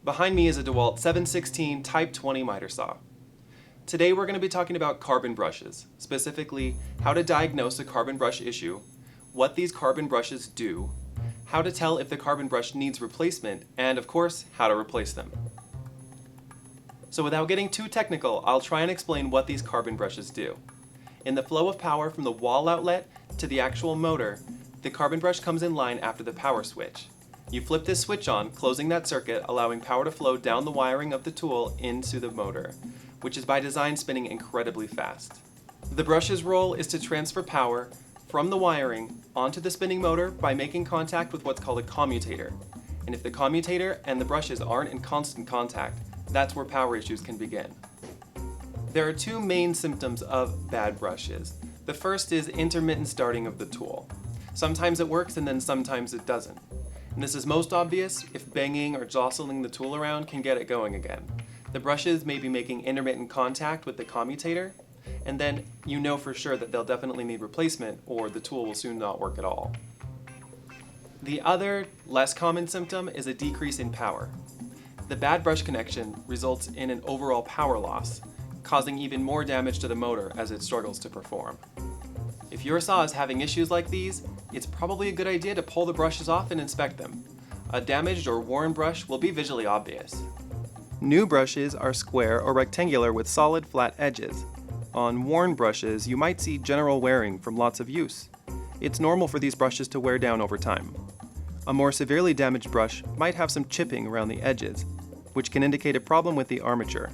Behind me is a DeWalt 716 Type 20 miter saw. Today we're going to be talking about carbon brushes, specifically how to diagnose a carbon brush issue, what these carbon brushes do, how to tell if the carbon brush needs replacement, and of course, how to replace them. So without getting too technical, I'll try and explain what these carbon brushes do. In the flow of power from the wall outlet to the actual motor, the carbon brush comes in line after the power switch. You flip this switch on, closing that circuit, allowing power to flow down the wiring of the tool into the motor, which is by design spinning incredibly fast. The brush's role is to transfer power from the wiring onto the spinning motor by making contact with what's called a commutator. And if the commutator and the brushes aren't in constant contact, that's where power issues can begin. There are two main symptoms of bad brushes. The first is intermittent starting of the tool. Sometimes it works and then sometimes it doesn't. And this is most obvious if banging or jostling the tool around can get it going again. The brushes may be making intermittent contact with the commutator, and then you know for sure that they'll definitely need replacement or the tool will soon not work at all. The other, less common symptom is a decrease in power. The bad brush connection results in an overall power loss, causing even more damage to the motor as it struggles to perform. If your saw is having issues like these, it's probably a good idea to pull the brushes off and inspect them. A damaged or worn brush will be visually obvious. New brushes are square or rectangular with solid flat edges. On worn brushes, you might see general wearing from lots of use. It's normal for these brushes to wear down over time. A more severely damaged brush might have some chipping around the edges, which can indicate a problem with the armature.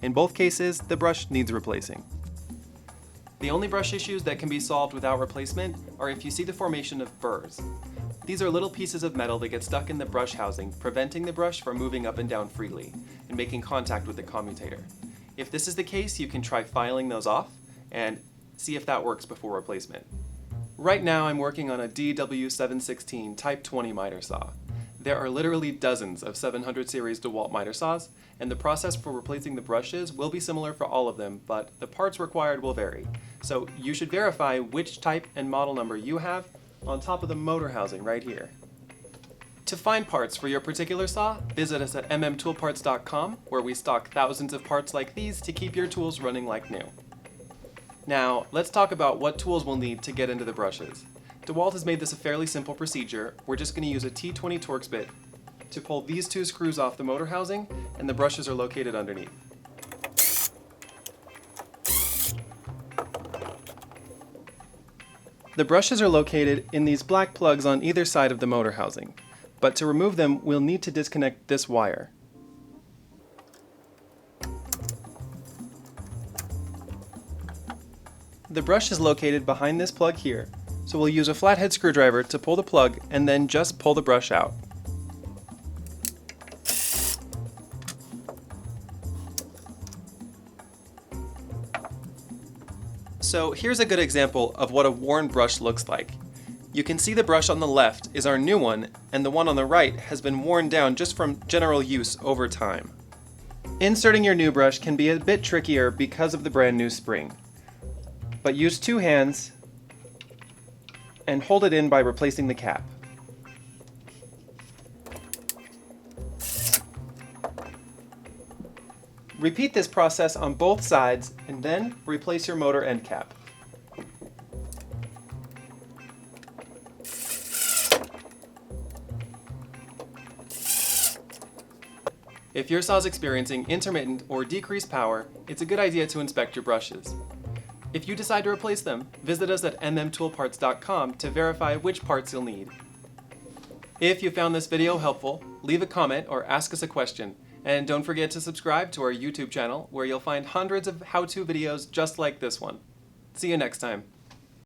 In both cases, the brush needs replacing. The only brush issues that can be solved without replacement are if you see the formation of burrs. These are little pieces of metal that get stuck in the brush housing, preventing the brush from moving up and down freely and making contact with the commutator. If this is the case, you can try filing those off and see if that works before replacement. Right now I'm working on a DW716 Type 20 miter saw. There are literally dozens of 700 series DeWalt miter saws, and the process for replacing the brushes will be similar for all of them, but the parts required will vary. So you should verify which type and model number you have on top of the motor housing right here. To find parts for your particular saw, visit us at mmtoolparts.com, where we stock thousands of parts like these to keep your tools running like new. Now, let's talk about what tools we'll need to get into the brushes. DeWalt has made this a fairly simple procedure. We're just going to use a T20 Torx bit to pull these two screws off the motor housing, and the brushes are located underneath. The brushes are located in these black plugs on either side of the motor housing, but to remove them, we'll need to disconnect this wire. The brush is located behind this plug here, so we'll use a flathead screwdriver to pull the plug and then just pull the brush out. So here's a good example of what a worn brush looks like. You can see the brush on the left is our new one, and the one on the right has been worn down just from general use over time. Inserting your new brush can be a bit trickier because of the brand new spring, but use two hands and hold it in by replacing the cap. Repeat this process on both sides and then replace your motor end cap. If your saw is experiencing intermittent or decreased power, it's a good idea to inspect your brushes. If you decide to replace them, visit us at mmtoolparts.com to verify which parts you'll need. If you found this video helpful, leave a comment or ask us a question. And don't forget to subscribe to our YouTube channel, where you'll find hundreds of how-to videos just like this one. See you next time.